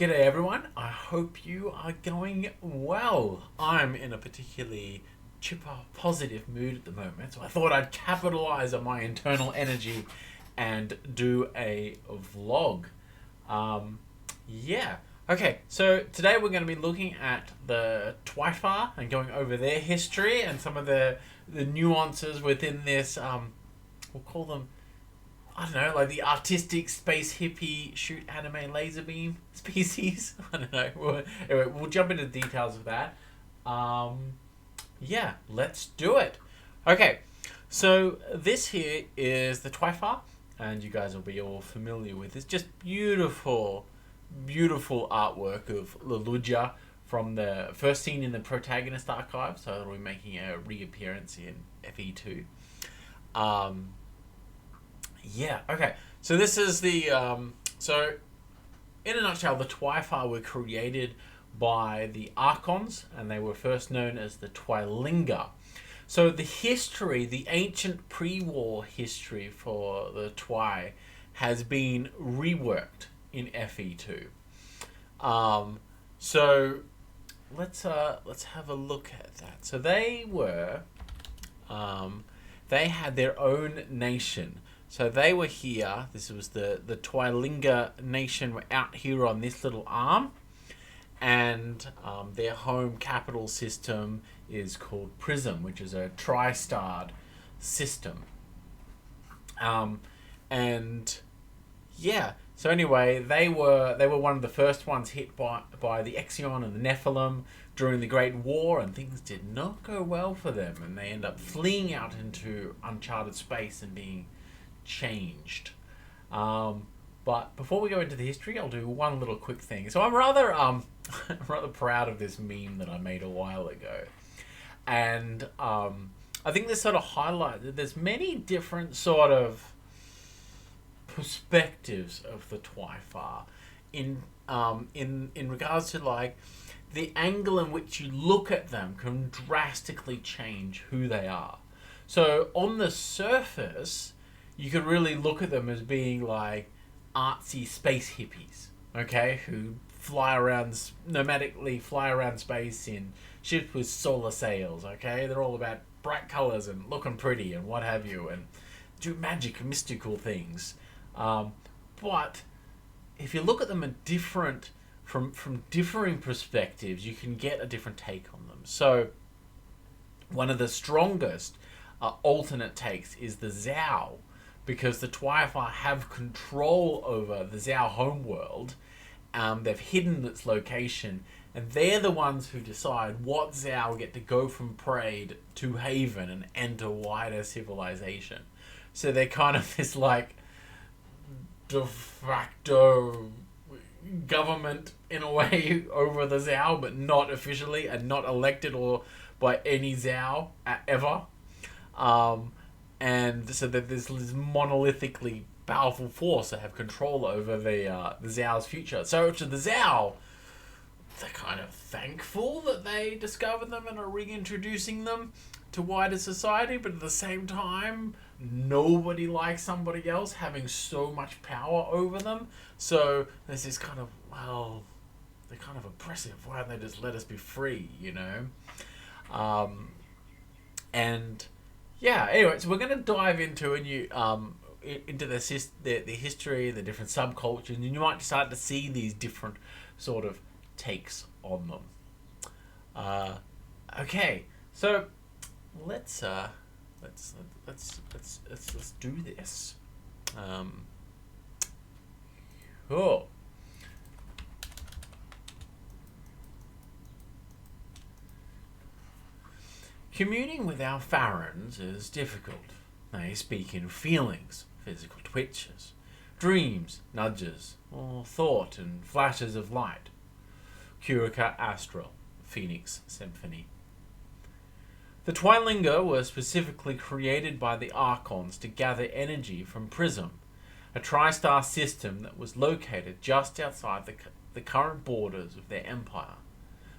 G'day everyone, I hope you are going well. I'm in a particularly chipper, positive mood at the moment, so I thought I'd capitalize on my internal energy and do a vlog. Um, yeah. Okay, so today we're going to be looking at the Twyfar and going over their history and some of the nuances within this, we'll call them, I don't know, like the artistic space hippie shoot anime laser beam species. I don't know. Anyway, we'll jump into the details of that. Yeah, let's do it. Okay, so this here is the Twyfar, and you guys will be all familiar with this. Just beautiful, beautiful artwork of Leluja from the first scene in the Protagonist archive. So it'll be making a reappearance in FE2. Yeah, okay. So this is the, so in a nutshell, the Twyfar were created by the Archons, and they were first known as the Twilinga. So the history, the ancient pre-war history for the Twy has been reworked in FE2. So let's have a look at that. So they were, they had their own nation. So they were here. This was the Twilinga nation were out here on this little arm. And their home capital system is called Prism, which is a tri-starred system. And yeah, so anyway, they were one of the first ones hit by the Exion and the Nephilim during the Great War, and things did not go well for them, and they end up fleeing out into uncharted space and being changed. But before we go into the history, I'll do one little quick thing. So I'm rather rather proud of this meme that I made a while ago, and I think this sort of highlights that there's many different sort of perspectives of the Twyfar in regards to like the angle in which you look at them can drastically change who they are. So on the surface, you could really look at them as being like artsy space hippies, okay, who nomadically fly around space in ships with solar sails, okay? They're all about bright colors and looking pretty and what have you, and do magic and mystical things. But if you look at them from differing perspectives, you can get a different take on them. So one of the strongest alternate takes is the Zhao, because the Twyfar have control over the Zhao homeworld. They've hidden its location, and they're the ones who decide what Zhao get to go from Parade to Haven and enter wider civilization. So they're kind of this like de facto government in a way over the Zhao, but not officially and not elected or by any Zhao ever. And so that there's this monolithically powerful force that have control over the Zhao's future. So to the Zhao, they're kind of thankful that they discovered them and are reintroducing them to wider society, but at the same time, nobody likes somebody else having so much power over them. So there's this kind of, well, they're kind of oppressive. Why don't they just let us be free, you know? And yeah, anyway, so we're going to dive into into the history, the different subcultures, and you might start to see these different sort of takes on them. Okay, so let's do this. Cool. Communing with our Pharans is difficult. They speak in feelings, physical twitches, dreams, nudges, or thought and flashes of light. Curica Astral, Phoenix Symphony. The Twilinga were specifically created by the Archons to gather energy from Prism, a tri-star system that was located just outside the current borders of their empire.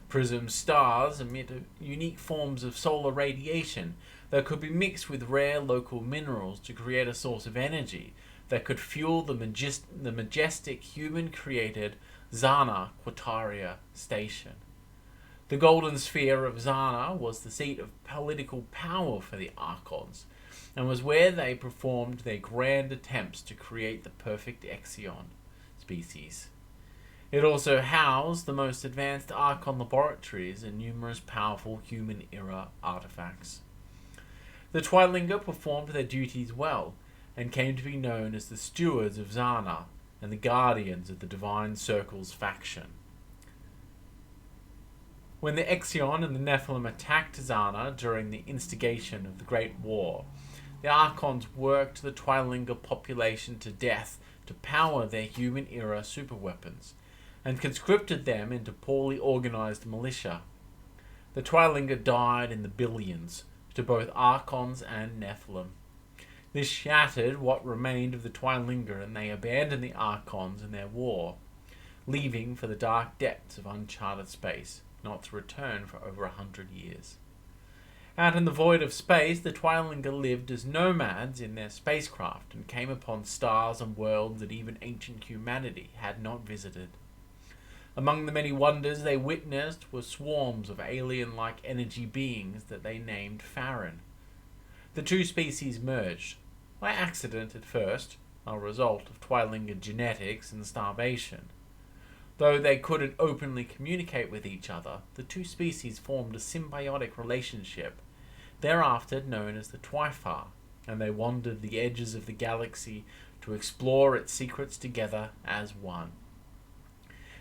Prism's stars emit unique forms of solar radiation that could be mixed with rare local minerals to create a source of energy that could fuel the majestic human-created Zana Quataria station. The golden sphere of Zana was the seat of political power for the Archons, and was where they performed their grand attempts to create the perfect Exion species. It also housed the most advanced Archon laboratories and numerous powerful human-era artifacts. The Twi'lingor performed their duties well, and came to be known as the Stewards of Zana and the Guardians of the Divine Circle's faction. When the Exion and the Nephilim attacked Zana during the instigation of the Great War, the Archons worked the Twi'lingor population to death to power their human-era superweapons, and conscripted them into poorly organized militia. The Twi'lingor died in the billions, to both Archons and Nephilim. This shattered what remained of the Twi'lingor, and they abandoned the Archons in their war, leaving for the dark depths of uncharted space, not to return for over 100 years. Out in the void of space, the Twi'lingor lived as nomads in their spacecraft and came upon stars and worlds that even ancient humanity had not visited. Among the many wonders they witnessed were swarms of alien-like energy beings that they named Farron. The two species merged, by accident at first, a result of Twi'lingor genetics and starvation. Though they couldn't openly communicate with each other, the two species formed a symbiotic relationship, thereafter known as the Twyfar, and they wandered the edges of the galaxy to explore its secrets together as one.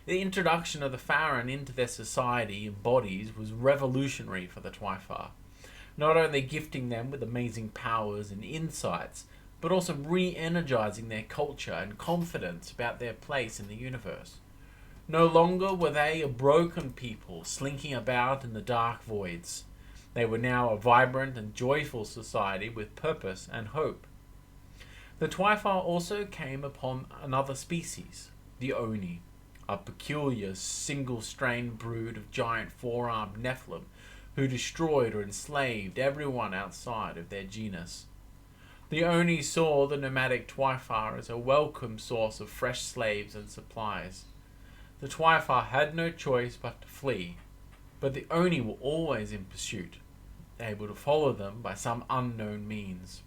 The introduction of the Farron into their society and bodies was revolutionary for the Twyfar, not only gifting them with amazing powers and insights, but also re-energizing their culture and confidence about their place in the universe. No longer were they a broken people slinking about in the dark voids. They were now a vibrant and joyful society with purpose and hope. The Twyfar also came upon another species, the Oni, a peculiar single-strain brood of giant four-armed Nephilim who destroyed or enslaved everyone outside of their genus. The Oni saw the nomadic Twyfar as a welcome source of fresh slaves and supplies. The Twyfar had no choice but to flee, but the Oni were always in pursuit, able to follow them by some unknown means.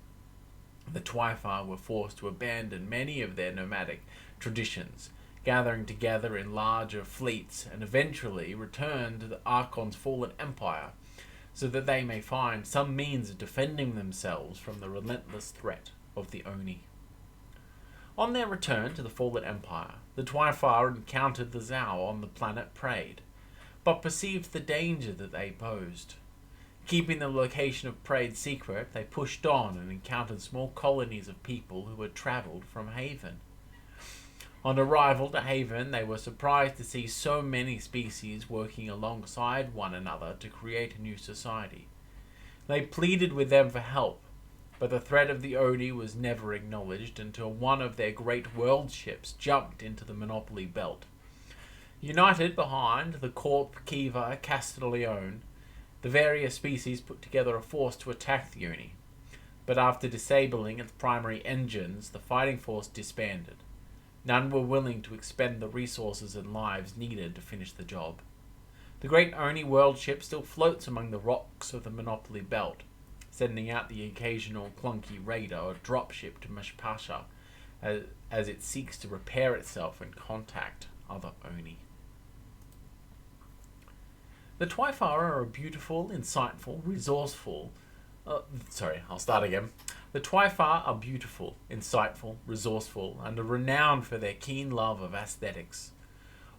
The Twyfar were forced to abandon many of their nomadic traditions, gathering together in larger fleets, and eventually return to the Archon's fallen empire, so that they may find some means of defending themselves from the relentless threat of the Oni. On their return to the fallen empire, the Twyfar encountered the Zhao on the planet Praid, but perceived the danger that they posed. Keeping the location of Praid secret, they pushed on and encountered small colonies of people who had travelled from Haven. On arrival to Haven, they were surprised to see so many species working alongside one another to create a new society. They pleaded with them for help, but the threat of the Oni was never acknowledged until one of their great world ships jumped into the Monopoly Belt. United behind the Corp Kiva Castiglione, the various species put together a force to attack the Oni, but after disabling its primary engines, the fighting force disbanded. None were willing to expend the resources and lives needed to finish the job. The great Oni world ship still floats among the rocks of the Monopoly Belt, sending out the occasional clunky raider or dropship to Mishpasha as it seeks to repair itself and contact other Oni. The Twyfar are a beautiful, insightful, resourceful... The Twyfar are beautiful, insightful, resourceful, and are renowned for their keen love of aesthetics.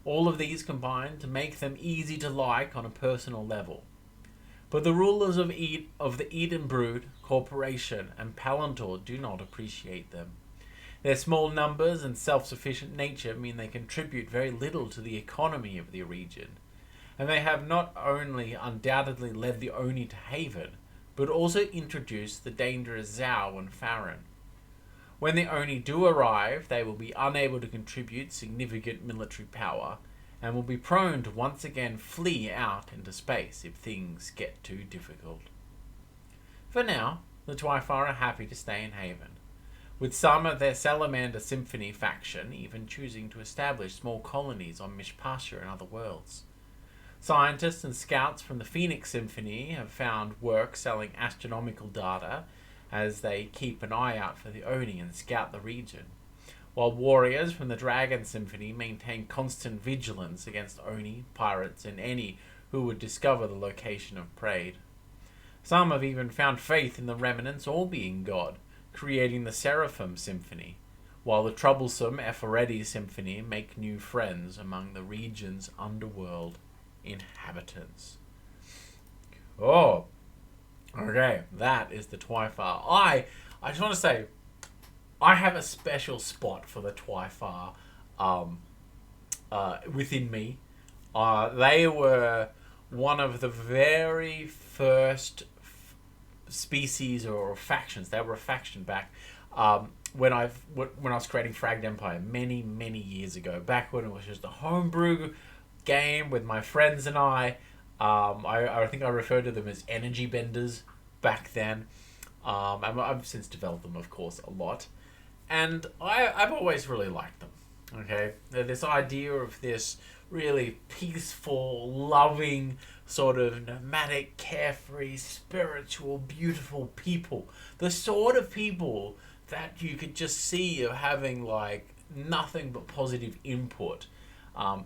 All of these combine to make them easy to like on a personal level. But the rulers of the Eden Brood, Corporation, and Palantor do not appreciate them. Their small numbers and self-sufficient nature mean they contribute very little to the economy of the region, and they have not only undoubtedly led the Oni to Haven, but also introduced the dangerous Zhao and Farron. When the Oni do arrive, they will be unable to contribute significant military power, and will be prone to once again flee out into space if things get too difficult. For now, the Twyfar are happy to stay in Haven, with some of their Salamander Symphony faction even choosing to establish small colonies on Mishpasha and other worlds. Scientists and scouts from the Phoenix Symphony have found work selling astronomical data as they keep an eye out for the Oni and scout the region, while warriors from the Dragon Symphony maintain constant vigilance against Oni, pirates, and any who would discover the location of prey. Some have even found faith in the Remnants all being God, creating the Seraphim Symphony, while the troublesome Ephredi Symphony make new friends among the region's underworld inhabitants. Oh, okay, that is the Twyfar. I just want to say, I have a special spot for the Twyfar within me. They were one of the very first species or factions. They were a faction back when I was creating Fragged Empire many years ago. Back when it was just a homebrew game with my friends and I think I referred to them as energy benders back then. I've since developed them, of course, a lot. And I've always really liked them. Okay, this idea of this really peaceful, loving, sort of nomadic, carefree, spiritual, beautiful people. The sort of people that you could just see of having like nothing but positive input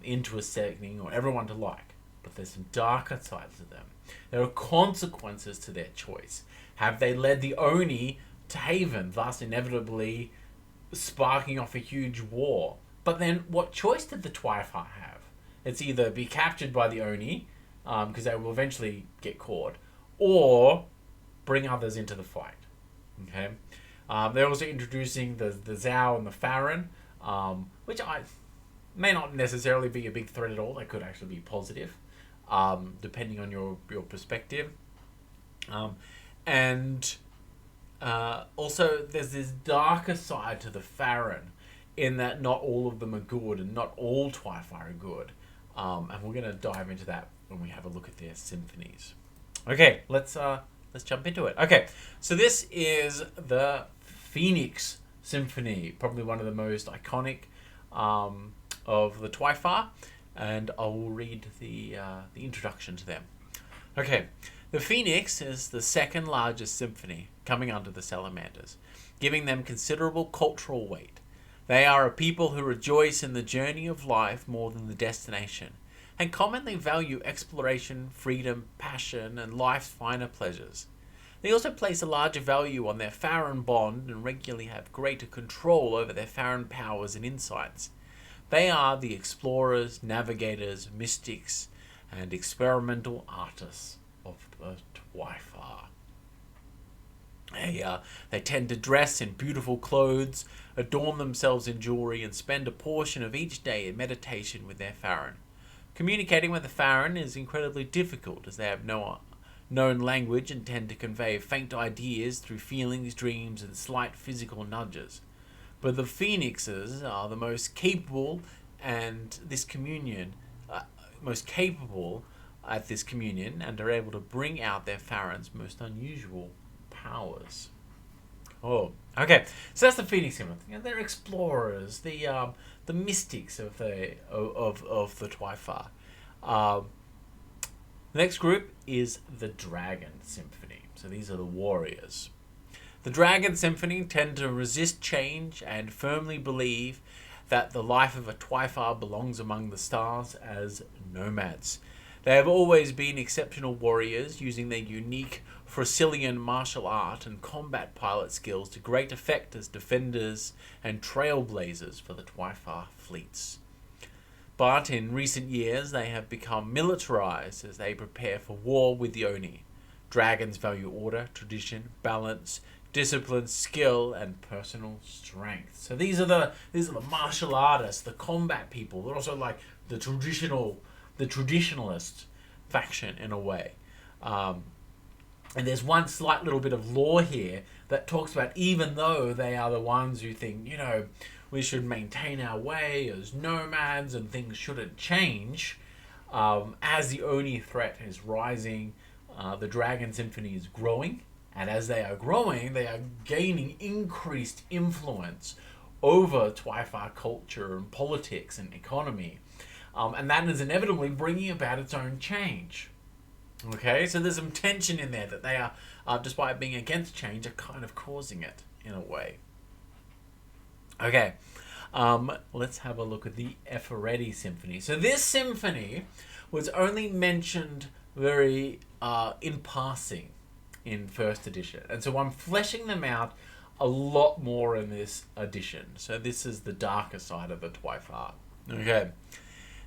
into a setting or everyone to like. But there's some darker sides to them. There are consequences to their choice. Have they led the Oni to Haven, thus inevitably sparking off a huge war? But then what choice did the Twyfar have? It's either be captured by the Oni, because they will eventually get caught, or bring others into the fight. Okay, they're also introducing the Zhao and the Farron, which I may not necessarily be a big threat at all. They could actually be positive, depending on your perspective. And also there's this darker side to the Farron, in that not all of them are good and not all Twyfar are good. And we're going to dive into that when we have a look at their symphonies. Okay, let's jump into it. Okay, so this is the Phoenix Symphony, probably one of the most iconic of the Twyfar, and I will read the introduction to them. Okay, the Phoenix is the second largest symphony, coming under the Salamanders, giving them considerable cultural weight. They are a people who rejoice in the journey of life more than the destination, and commonly value exploration, freedom, passion, and life's finer pleasures. They also place a larger value on their Farron bond and regularly have greater control over their Farron powers and insights. They are the explorers, navigators, mystics, and experimental artists of the Twyfar. They tend to dress in beautiful clothes, adorn themselves in jewelry, and spend a portion of each day in meditation with their Farron. Communicating with the Farron is incredibly difficult, as they have no known language and tend to convey faint ideas through feelings, dreams, and slight physical nudges. But the Phoenixes are the most capable at this communion, and are able to bring out their Farron's most unusual powers. Oh, okay. So that's the Phoenix Symphony. They're explorers, the mystics of the Twyfar. The next group is the Dragon Symphony. So these are the warriors. The Dragon Symphony tend to resist change and firmly believe that the life of a Twyfar belongs among the stars as nomads. They have always been exceptional warriors, using their unique Frosilian martial art and combat pilot skills to great effect as defenders and trailblazers for the Twyfar fleets. But in recent years, they have become militarized as they prepare for war with the Oni. Dragons value order, tradition, balance, discipline, skill, and personal strength. So these are the martial artists, the combat people. They're also like the traditionalist faction in a way. And there's one slight little bit of lore here that talks about, even though they are the ones who think, we should maintain our way as nomads and things shouldn't change, as the Oni threat is rising, the Dragon Symphony is growing, And as they are growing, they are gaining increased influence over Twyfar culture and politics and economy. And that is inevitably bringing about its own change. Okay, so there's some tension in there that they are, despite being against change, are kind of causing it in a way. Okay, let's have a look at the Effereti Symphony. So this symphony was only mentioned very in passing in first edition, and so I'm fleshing them out a lot more in this edition. So this is the darker side of the Twyfar. Okay,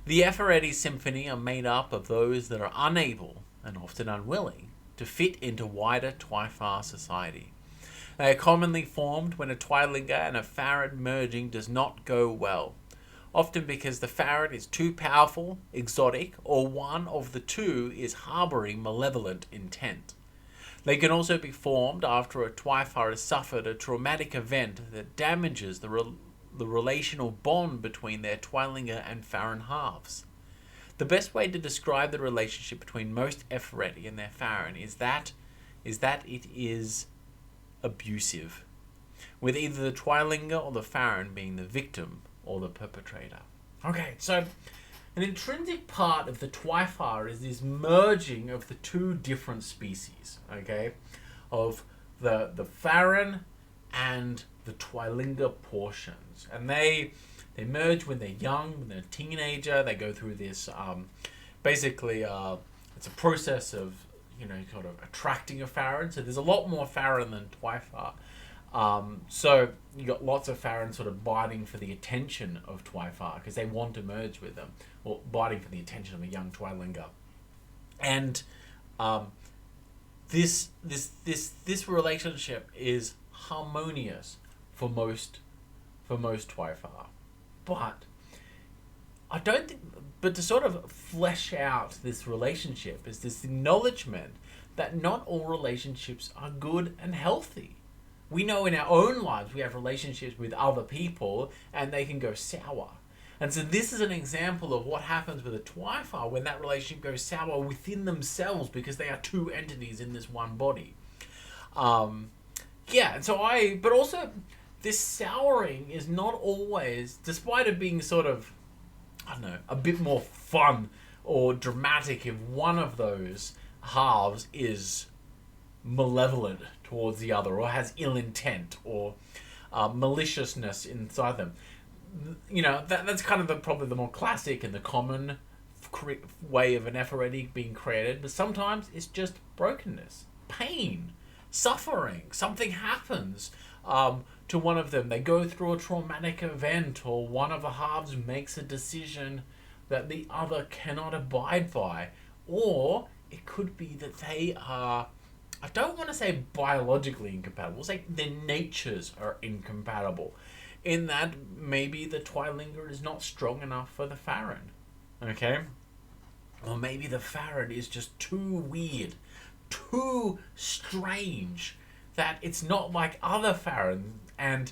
the Effereti Symphony are made up of those that are unable and often unwilling to fit into wider Twyfar society. They are commonly formed when a Twilinga and a Farad merging does not go well, often because the Farad is too powerful, exotic, or one of the two is harbouring malevolent intent. They can also be formed after a Twyfar has suffered a traumatic event that damages the relational bond between their Twilinga and Farran halves. The best way to describe the relationship between most Effereti and their Farran is that it is abusive, with either the Twilinga or the Farran being the victim or the perpetrator. Okay, so an intrinsic part of the Twyfar is this merging of the two different species, okay, of the Farran and the Twilinga portions, and they merge when they're young, when they're a teenager. They go through this, basically, it's a process of, sort of attracting a Farran. So there's a lot more Farran than Twyfar. So you got lots of Farran sort of biting for the attention of Twyfar because they want to merge with them, or biting for the attention of a young Twilinga. And this relationship is harmonious for most Twyfar. But I don't think, but to sort of flesh out this relationship is this acknowledgement that not all relationships are good and healthy. We know in our own lives we have relationships with other people and they can go sour. And so this is an example of what happens with a Twyfar when that relationship goes sour within themselves because they are two entities in this one body. And so but also this souring is not always, despite it being sort of, I don't know, a bit more fun or dramatic if one of those halves is malevolent towards the other or has ill intent or maliciousness inside them. That's kind of probably the more classic and the common way of an Effereti being created, but sometimes it's just brokenness, pain, suffering. Something happens to one of them. They go through a traumatic event, or one of the halves makes a decision that the other cannot abide by, or it could be that they are, I don't want to say biologically incompatible, we'll say their natures are incompatible, in that maybe the Twilinga is not strong enough for the Farran, okay? Or maybe the Farran is just too weird, too strange, that it's not like other Farran and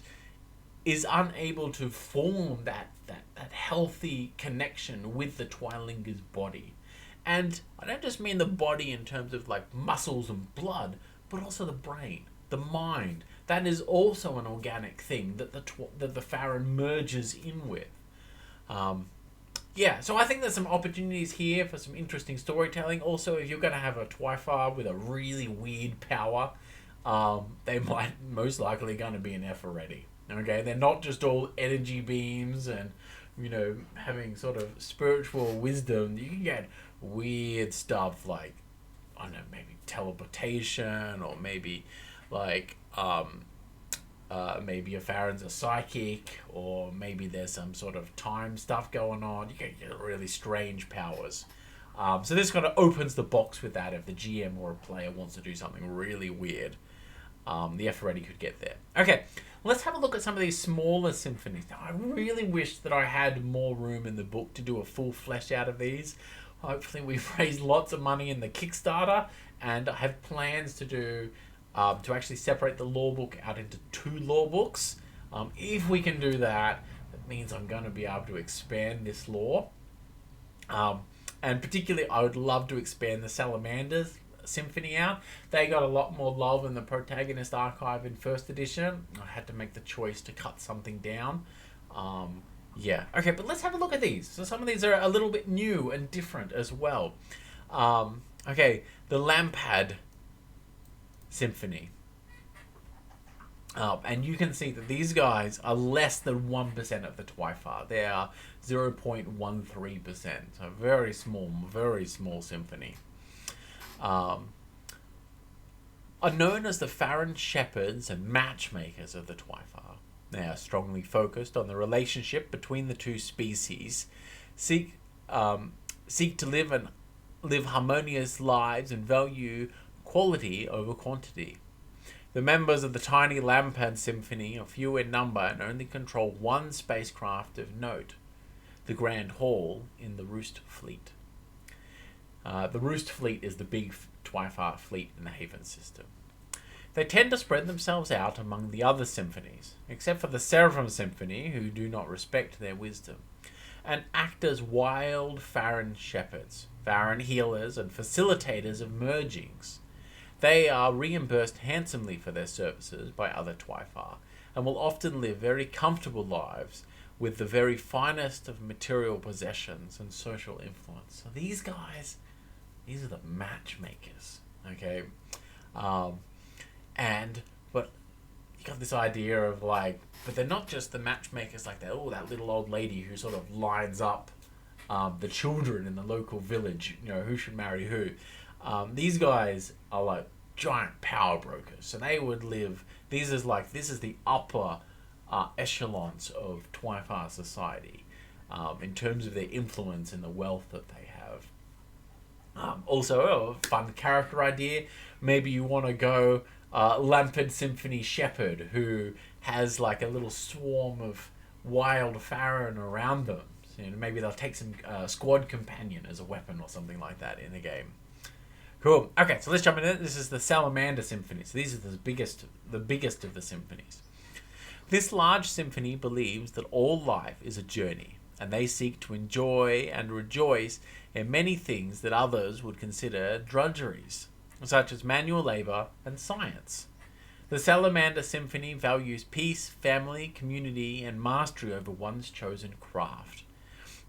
is unable to form that healthy connection with the Twilinga's body. And I don't just mean the body in terms of like muscles and blood, but also the brain, the mind. That is also an organic thing that the Farran merges in with. So I think there's some opportunities here for some interesting storytelling. Also, if you're going to have a Twyfar with a really weird power, they might most likely going to be an Effereti. Okay, they're not just all energy beams and having sort of spiritual wisdom. You can get weird stuff like, I don't know, maybe teleportation, or maybe like maybe a Farran's a psychic, or maybe there's some sort of time stuff going on. You can get really strange powers. So this kind of opens the box with that if the GM or a player wants to do something really weird. The Effereti could get there. Okay, let's have a look at some of these smaller symphonies. Now, I really wish that I had more room in the book to do a full flesh out of these. Hopefully we've raised lots of money in the Kickstarter, and I have plans to do to actually separate the lore book out into 2 lore books. If we can do that, that means I'm going to be able to expand this lore. And particularly, I would love to expand the Salamanders Symphony out. They got a lot more love in the Protagonist Archive in first edition. I had to make the choice to cut something down. Yeah. Okay, but let's have a look at these. So some of these are a little bit new and different as well. Okay, the Lampad Symphony. And you can see that these guys are less than 1% of the Twyfar. They are 0.13%. So very small symphony. Are known as the Farron Shepherds and Matchmakers of the Twyfar. They are strongly focused on the relationship between the two species, seek to live harmonious lives and value quality over quantity. The members of the tiny Lampad Symphony are few in number and only control one spacecraft of note, the Grand Hall in the Roost Fleet. The Roost Fleet is the big Twyfar fleet in the Haven system. They tend to spread themselves out among the other symphonies, except for the Seraphim Symphony, who do not respect their wisdom, and act as wild Farron shepherds, Farron healers, and facilitators of mergings. They are reimbursed handsomely for their services by other Twyfar, and will often live very comfortable lives with the very finest of material possessions and social influence. So these guys, these are the matchmakers, okay? But you got this idea of like, but they're not just the matchmakers like that. Oh, that little old lady who sort of lines up the children in the local village, who should marry who. These guys are like giant power brokers. So they would live, this is the upper echelons of Twyfar society in terms of their influence and the wealth that they have. Also, a fun character idea. Maybe you want to go Lampad Symphony Shepherd, who has like a little swarm of wild Farron around them. So, maybe they'll take some squad companion as a weapon or something like that in the game. Cool. Okay, so let's jump into it. This is the Salamander Symphony. So these are the biggest of the symphonies. This large symphony believes that all life is a journey, and they seek to enjoy and rejoice in many things that others would consider drudgeries, such as manual labor and science. The Salamander Symphony values peace, family, community, and mastery over one's chosen craft.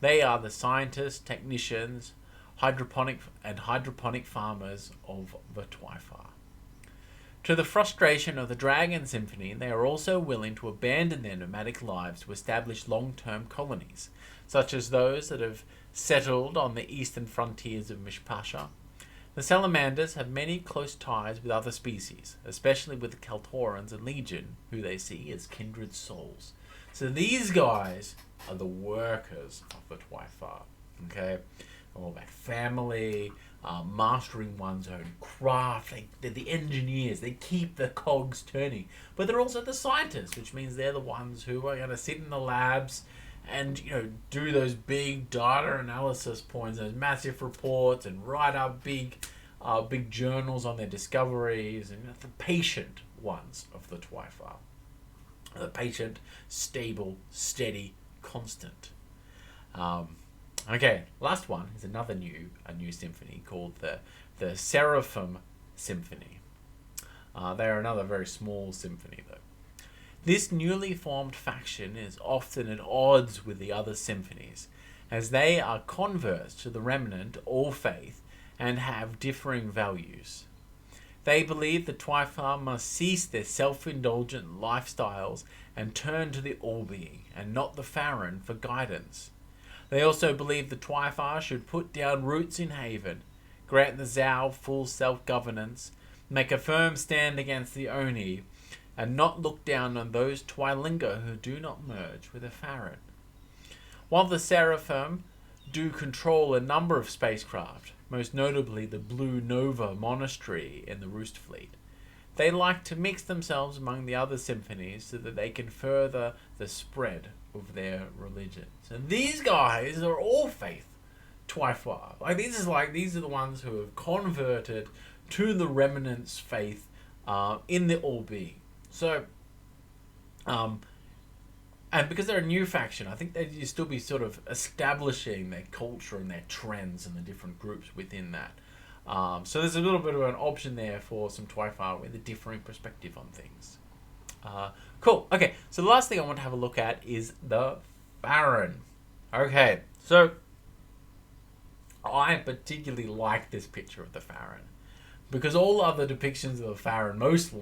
They are the scientists, technicians, hydroponic farmers of the Twyfar. To the frustration of the Dragon Symphony, they are also willing to abandon their nomadic lives to establish long-term colonies, such as those that have settled on the eastern frontiers of Mishpasha. The Salamanders have many close ties with other species, especially with the Kaltorans and Legion, who they see as kindred souls. So these guys are the workers of the Twyfar, okay? All about family, mastering one's own craft. They're the engineers. They keep the cogs turning. But they're also the scientists, which means they're the ones who are going to sit in the labs and do those big data analysis points, those massive reports, and write up big journals on their discoveries, and the patient ones of the Twyfar. The patient, stable, steady, constant. Okay, last one is a new symphony called the Seraphim Symphony. They are another very small symphony, though. This newly formed faction is often at odds with the other symphonies, as they are converts to the remnant All Faith and have differing values. They believe the Twyfar must cease their self-indulgent lifestyles and turn to the All-Being, and not the Farron, for guidance. They also believe the Twyfar should put down roots in Haven, grant the Zhao full self-governance, make a firm stand against the Oni, and not look down on those Twilinga who do not merge with the Farron. While the Seraphim do control a number of spacecraft, most notably the Blue Nova Monastery in the Roost Fleet, they like to mix themselves among the other symphonies so that they can further the spread of their religions. And these guys are All Faith Twyfar. These are the ones who have converted to the Remnant's faith in the All-Being. So, and because they're a new faction, I think they'd still be sort of establishing their culture and their trends and the different groups within that. So there's a little bit of an option there for some Twyfar with a differing perspective on things. Cool. Okay, so the last thing I want to have a look at is the Farron. Okay, so I particularly like this picture of the Farron because all other depictions of the Farron, most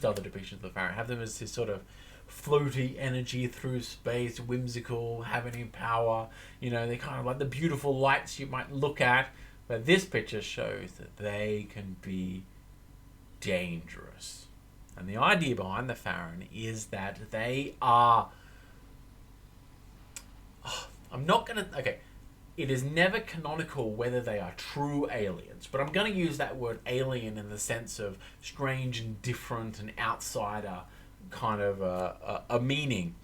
other depictions of the Farron, have them as this sort of floaty energy through space, whimsical, have any power. You know, they're kind of like the beautiful lights you might look at. But this picture shows that they can be dangerous. And the idea behind the Farron is that they are... I'm not going to... Okay. It is never canonical whether they are true aliens, but I'm going to use that word alien in the sense of strange and different and outsider kind of a meaning,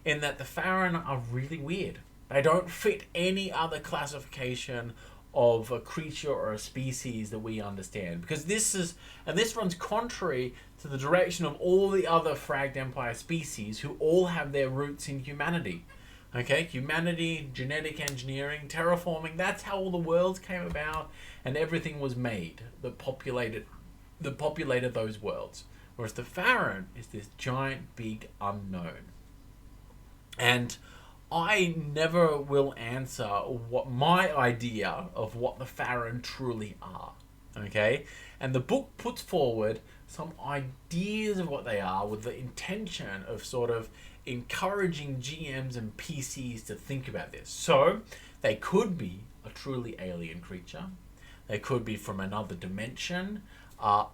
in that the Farron are really weird. They don't fit any other classification of a creature or a species that we understand, because this runs contrary to the direction of all the other Fragged Empire species who all have their roots in humanity. Okay, humanity, genetic engineering, terraforming, that's how all the worlds came about and everything was made that populated those worlds. Whereas the Farron is this giant, big unknown. And I never will answer what my idea of what the Farron truly are. Okay? And the book puts forward some ideas of what they are with the intention of sort of encouraging GMs and PCs to think about this. So, they could be a truly alien creature. They could be from another dimension.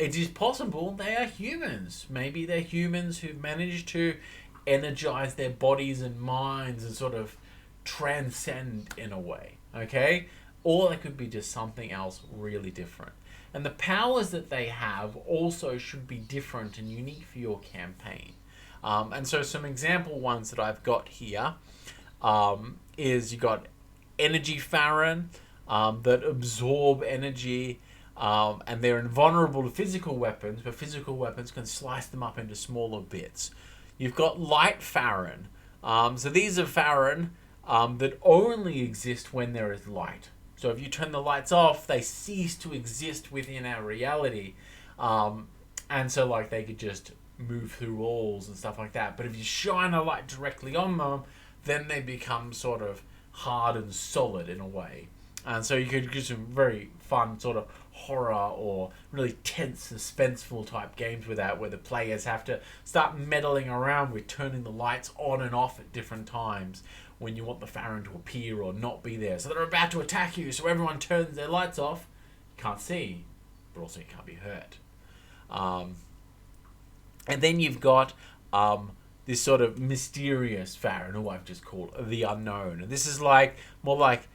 It is possible they are humans. Maybe they're humans who've managed to energize their bodies and minds and sort of transcend in a way. Okay? Or they could be just something else really different. And the powers that they have also should be different and unique for your campaign. And so some example ones that I've got here is you got Energy Farron that absorb energy, and they're invulnerable to physical weapons, but physical weapons can slice them up into smaller bits. You've got Light Farron. So these are Farron that only exist when there is light. So if you turn the lights off, they cease to exist within our reality. And so like they could just move through walls and stuff like that. But if you shine a light directly on them, then they become sort of hard and solid in a way. And so you could do some very fun sort of horror or really tense, suspenseful type games with that, where the players have to start meddling around with turning the lights on and off at different times when you want the Farron to appear or not be there. So they're about to attack you, so everyone turns their lights off. You can't see, but also you can't be hurt. And then you've got this sort of mysterious Farron, who I've just called the Unknown. And this is like more like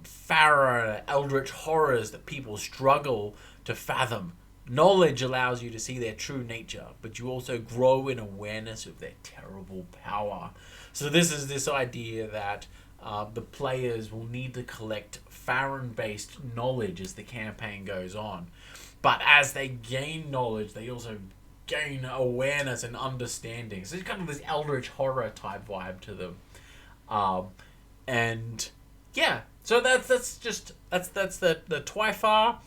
Farron, eldritch horrors that people struggle to fathom. Knowledge allows you to see their true nature, but you also grow in awareness of their terrible power. So this is this idea that the players will need to collect Farron-based knowledge as the campaign goes on. But as they gain knowledge, they also gain awareness and understanding. So it's kind of this eldritch horror type vibe to them. And yeah, so that's the Twyfar.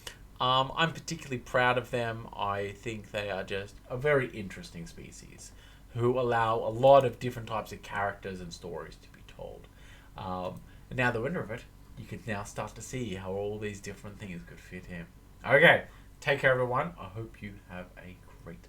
I'm particularly proud of them. I think they are just a very interesting species who allow a lot of different types of characters and stories to be told. And now the winner of it, you can now start to see how all these different things could fit in. Okay, take care everyone. I hope you have a great